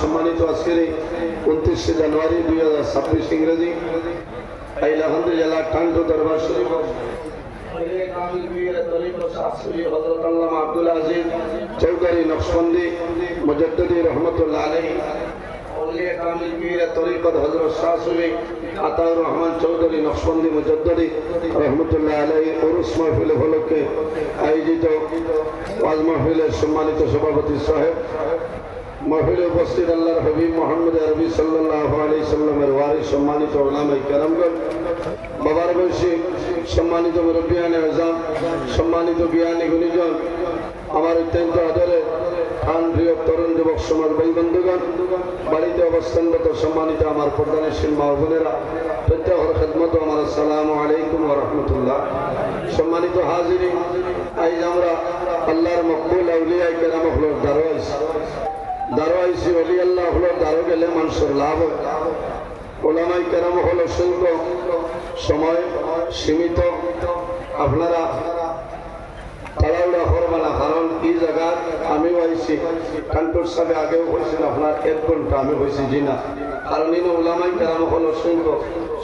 সম্মানিত আজকের 29 জানুয়ারি 2026 ইংরেজি হাইলাকান্দি জেলা টাঙ্গু দরবার শরীফ আব্দুল আজিজ চৌধুরী নকশবন্দি মুজাদ্দিদি রহমতুল্লাহ আলাইহি তরিকত হযরত শাহ সুফি আতাউর রহমান চৌধুরী নকশবন্দি মুজাদ্দিদি রহমতুল্লাহ আলাইহি উরুস মাহফিল উপলক্ষে আয়োজিত ওয়াজ মাহফিলের সম্মানিত সভাপতি সাহেব, মাহফিলে উপস্থিত আল্লাহর হাবিব মুহাম্মদ আরবি সাল্লাল্লাহু আলাইহি সাল্লামের ওয়ারিস সম্মানিত উলামায়ে কেরামগণ, বাবার বয়সী সম্মানিত মুরব্বিয়ানে আযম, সম্মানিত জ্ঞানী গুণীজন, আমার অত্যন্ত আদরে প্রাণ প্রিয় তরুণ যুবক সমাজ ভাই বন্ধুগণ, বাড়িতে অবস্থানরত সম্মানিত আমার প্রধানশীল মা বোনেরা, প্রত্যেকের খেদমত আমার আসসালামু আলাইকুম ওয়া রাহমাতুল্লাহ। সম্মানিত হাজিরিন, আজ আমরা আল্লাহর মকবুল আউলিয়ায়ে কেরাম হলোর দারোয়াইছি অলি আল্লাহ হলো দারো গেলে মানুষের লাভ হয়। ওলামায়ে কেরাম হলো শুল্ক, সময় সীমিত, আপনারা তাড়াহুড়া করবেন না, কারণ এই জায়গা আমিও আইছি কান্টুর সাহেব আগেও হয়েছেন আপনার 1 ঘন্টা, আমি হয়েছি জি না, কারণ ইনো ওলামায়ে কেরাম হলো শুল্ক,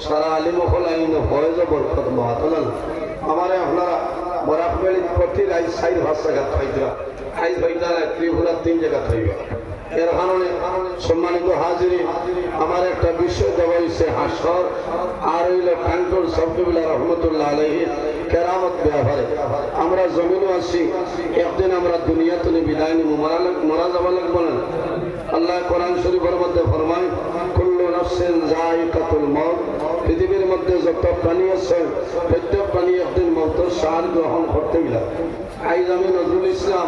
সারা আলিম হল আইন হয়ে যাব মহাতলাল আমারে আপনারা বরাকবেলি প্রতি রাইজ 4-5 জায়গা থাইবা, আইজ হইতা ত্রিপুরা 3 জায়গা থাইবা। এর কারণে সম্মানিত হাজিরিন, আমার একটা বিষয় দেওয়া হয়েছে হাসর আর হইল কান্টুর সাবকিবুল্লাহ রহমতুল্লাহ আলাইহি কেরামত ব্যাপারে। আমরা জমিনও আছি, একদিন আমরা দুনিয়াতে বিদায় নিব, মরা যাওয়া লাগবে না। আল্লাহ কোরআন শরীফের মধ্যে ফরমায়, কুল্লু নাফসিন যায়িকাতুল মউত, পৃথিবীর মধ্যে যত প্রাণী আছে প্রত্যেক প্রাণী একদিন মওতের স্বাদ গ্রহণ করতে মিলা। আইজ আমি নজরুল ইসলাম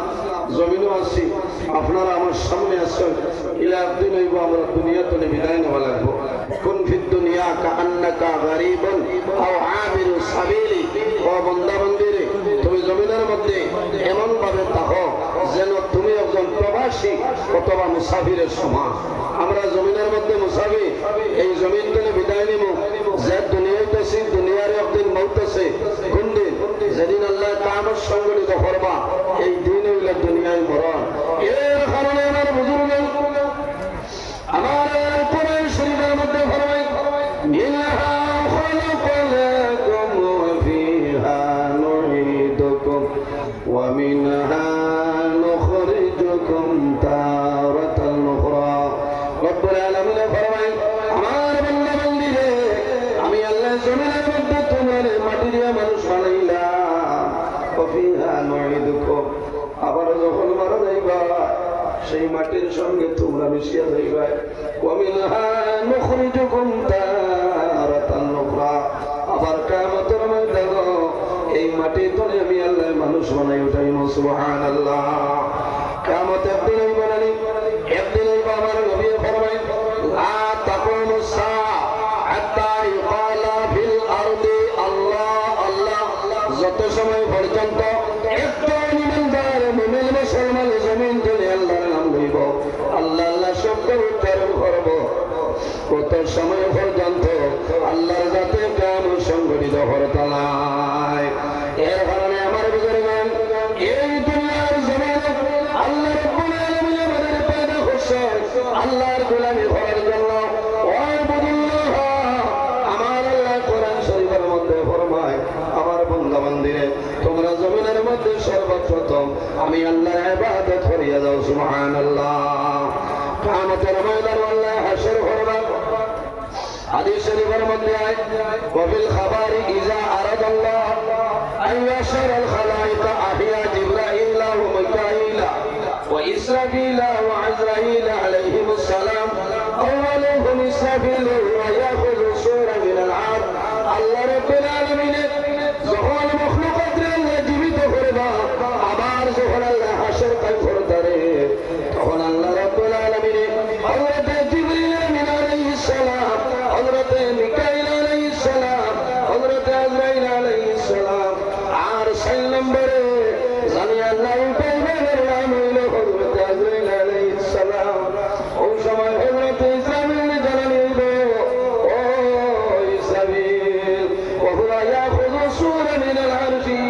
জমিনও আছি, আপনারা আমার সামনে আছেন, ইলা একদিন হইব আমরা দুনিয়াতে বিদায় নেওয়া লাগবো। কুন ফিদ দুনিয়া কাআন্নাকা গারিবান আও আবিরু সাবিলি, ও বান্দা বান্দিরে তুমি জমিনের মধ্যে এমন ভাবে থাকো যেন তুমি একজন প্রবাসী অথবা মুসাফিরের সমান। আমরা জমিনের মধ্যে মুসাফির, এই জমিন থেকে বিদায় নিব, যে দুনিয়াতে আছি দুনিয়ার একদিন মউত আছে। কোন দিন? যেদিন আল্লাহ কিয়ামত সংগঠিত করবা, এই দিন হইল দুনিয়ায় মরণ। এর কারণে আমার বুজুর্গ আমার কোরআন শরীফের মধ্যে ফরমায়, মিনহা খালাকনাকুম ওয়া ফিহা নুঈদুকুম ওয়া মিনহা নুখরিজুকুম তারাতান উখরা। রব্বুল আলামিন ফরমায়, সেই মাটির সঙ্গে তোমরা মিশিয়ে যাইবা ওয়ামিনহা নুখরিজুকুম তারাতান উখরা আবার কিয়ামতের ময়দানে এই মাটি তুলে আমি আল্লাহ মানুষ বানাই উঠাইব সুবহানাল্লাহ কিয়ামতের দিন বানানি একদিন আমার নবী ফরমায় লা তাকুমুস সাআ হাত্তা ইউকালা ফিল আরদি আল্লাহ আল্লাহ যত সময় পর্যন্ত একজন ইমানদার মুমিন মুসলমান জমিন তুলে আল্লাহর নাম লইব আল্লাহ আল্লাহ শব্দ উচ্চারণ করব কত সময় পর্যন্ত আল্লাহর যাতে কিয়ামত সংঘটিত হতে নাই এর কারণে আমার বুজুর্গান এই দুনিয়ার জমিনে আল্লাহ রাব্বুল আলামিন আমাদের পয়দা করছে আল্লাহর গোলামি করার জন্য ওয়াবুদুল্লাহ আমার আল্লাহ কোরআন শরীফের মধ্যে ফরমায় আমার বান্দা বান্দীরে তোমরা জমিনের মধ্যে সর্বপ্রথম আমি আল্লাহর ইবাদত করিয়া দাও সুবহানাল্লাহ কিয়ামতের ময়দানে আল্লাহ হাসর করবে হাদিস শরীফের মধ্যে আয় ওয়াবিল খাবারি ইজা আরাদাল্লাহ আন ইয়াশরাল খালাইকা আহিয়া জিবরাইল ওয়া মিকাইল ওয়া ইসরাফিল ওয়া আজরাইল আলাইহিমুস সালাম আউয়ালুহুম ইসরাফিল ওয়া ইয়াখুযু সূরা মিনাল আরদ আল্লাহ রাব্বুল আলামিন যখন মখলুকাতরে আল্লাহ জীবিত করবা আবার যখন আল্লাহ হাসর কায় করতারে তখন আল্লাহ রাব্বুল আলামিন হযরত জিবরিল আমিন আলাইহিস সালাম হযরত মিকাইল আলাইহিস সালাম হযরত আজরাইল আলাইহিস সালাম আর 6 নম্বরে জানি আল্লাহ পাইবেনের নাম হইল হযরত আজরাইল আলাইহিস সালাম ওই সময় হযরত ইসরাফিল জানানি হইল ও ইসরাফিল ওয়া হুয়া ইয়াখুযু সূরা মিনাল আরশি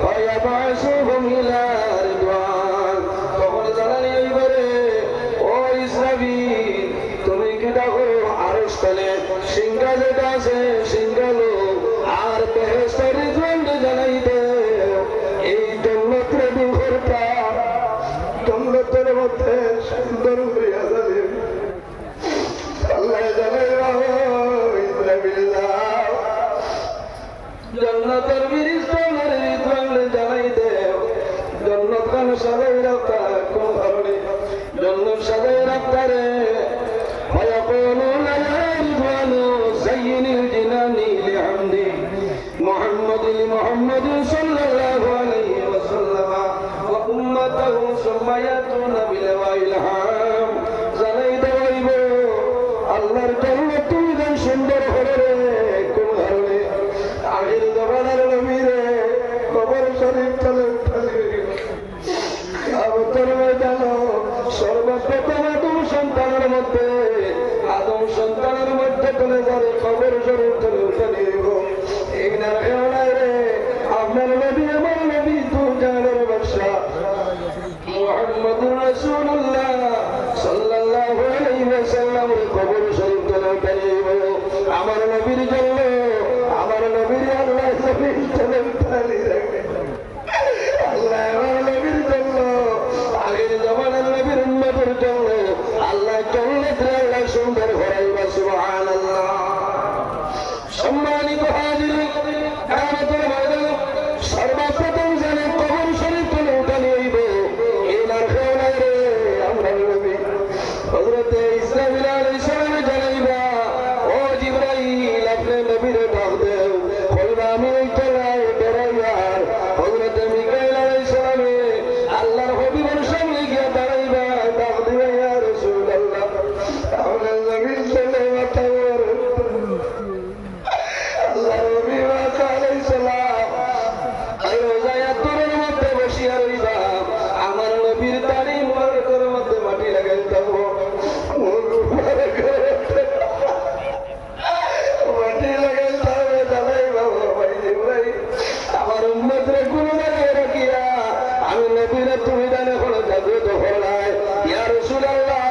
ওয়া ইয়াবআসুহুম ইলা রিদওয়ান তখন জানানি হইল রে ও ইসরাফিল তুমি কি দেখো আরশ তলে সিংহা যেটা আছে সিংহালো আর বেহেশতের রিদওয়ান জানাই দে এই জান্নাতের দুঘরটা জান্নাতের মধ্যে সুন্দর হইয়া যাবে আল্লাহ জানাই ইসরাফিল জান্নাতের বিরিস্তানের রিদওয়ান জানাই দে জান্নাত কান সাজাই রাখতা কোন কারণে জান্নাত সাজাই রাখতারে ويقولون يا رضوان زين الجنان لحمدي محمد صلى الله عليه وسلم وأمته ثم يأتون بلواء الحام জানাই দেব আল্লাহর জান্নাত তুমি যেন সুন্দর করে রে কোন কারণে আখির জামানার নবী রে কবর শরীফ চলে কিয়ামতের ময়দানে সর্বপ্রথম আদম সন্তানের মধ্যে আদম সন্তানের মধ্যে চলে যাবে কবর শরীফ চলে উঠে নিব এই না খেয়াল রে আপনার নবী আমার নবী দু জানের বাদশা মুহাম্মদুর রাসূলুল্লাহ সাল্লাল্লাহু আলাইহি ওয়াসাল্লাম কবর শরীফ চলে উঠে নিব আমার নবীর জন্য আমার নবীর আল্লাহ জমিন চলে উঠে রাখবে আল্লাহ আমার নবীর জন্য আগের জামানার নবীর উম্মতের জন্য আল্লাহ জান্নাতে আল্লাহ সুন্দর ঘরাইবা সুবহানাল্লাহ সম্মানিত হাজিরিন কিয়ামতের ময়দানে সর্বপ্রথম জানে কবর শরীফ তুলে উঠে নিব এই না খেয়াল রে আমরা নবী হযরত ইসরাফিল আলাইহিস সালাম জানাইবা ও জিবরাইল আপনি নবীর ডাক দেও কইবা আমি চলাই ডরাইয়ার হযরত মিকাইল আলাইহিস সালাম আল্লাহর হাবিবের সামনে গিয়ে দাঁড়াইবা ডাক দিবা ইয়া রাসূলুল্লাহ আমরা জমিন চলে মাতাওয়ার আল্লাহর হাবিব আলাইহিস সালাম এই রোজায়াতুরের মধ্যে বসিয়া রইবা আমার নবীর দাড়ি মুবারকের মধ্যে মাটি লাগাই দাও মাটি লাগাই দাও দালাই বাবা ভাই জিবরাইল আমার উম্মতরে গুনাহে রাখিয়া আমি নবীর তুমি জানে হলো জাগ্রত হলাই ইয়া রাসূলুল্লাহ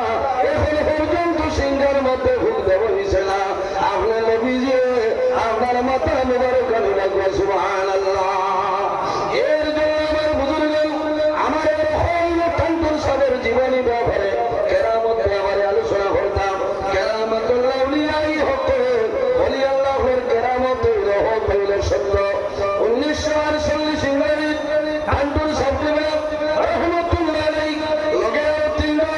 এখন পর্যন্ত সিংহের মধ্যে ভুল দেব না আপনার নবী যে আপনার মাথা মুবারক রাখবে সুবহানাল্লাহ এর জন্য আমার বুজুর্গের আমার হল তন্তুর সাদের জীবনী ব্যাপারে কেরামতে আমার আলোচনা করতাম কেরামতুল্লাহ আউলিয়াই হক ওলি আল্লাহর কেরামত রহমত হইলে সত্য 1948 ইংরেজি তন্তুর সাবজেক্ট রহমতুল্লাহ আলাইহি লগে 3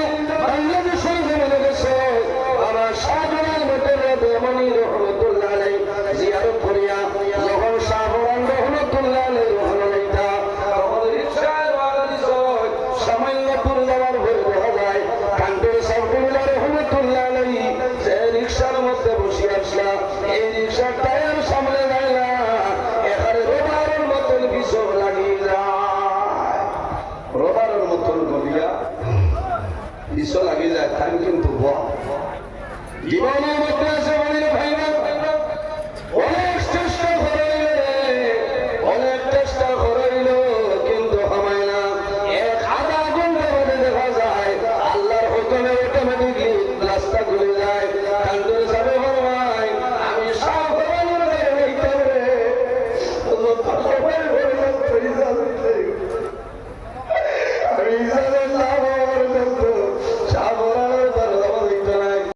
মধ্যে বসে আসলা এই রিক্সার টায়ার সামনে যাইলা এখানে রোবারের মতন কিছু লাগিয়ে যায় রোবারের মতন গলিয়া কিছু লাগিয়ে যায় তাই কিন্তু জীবনের মধ্যে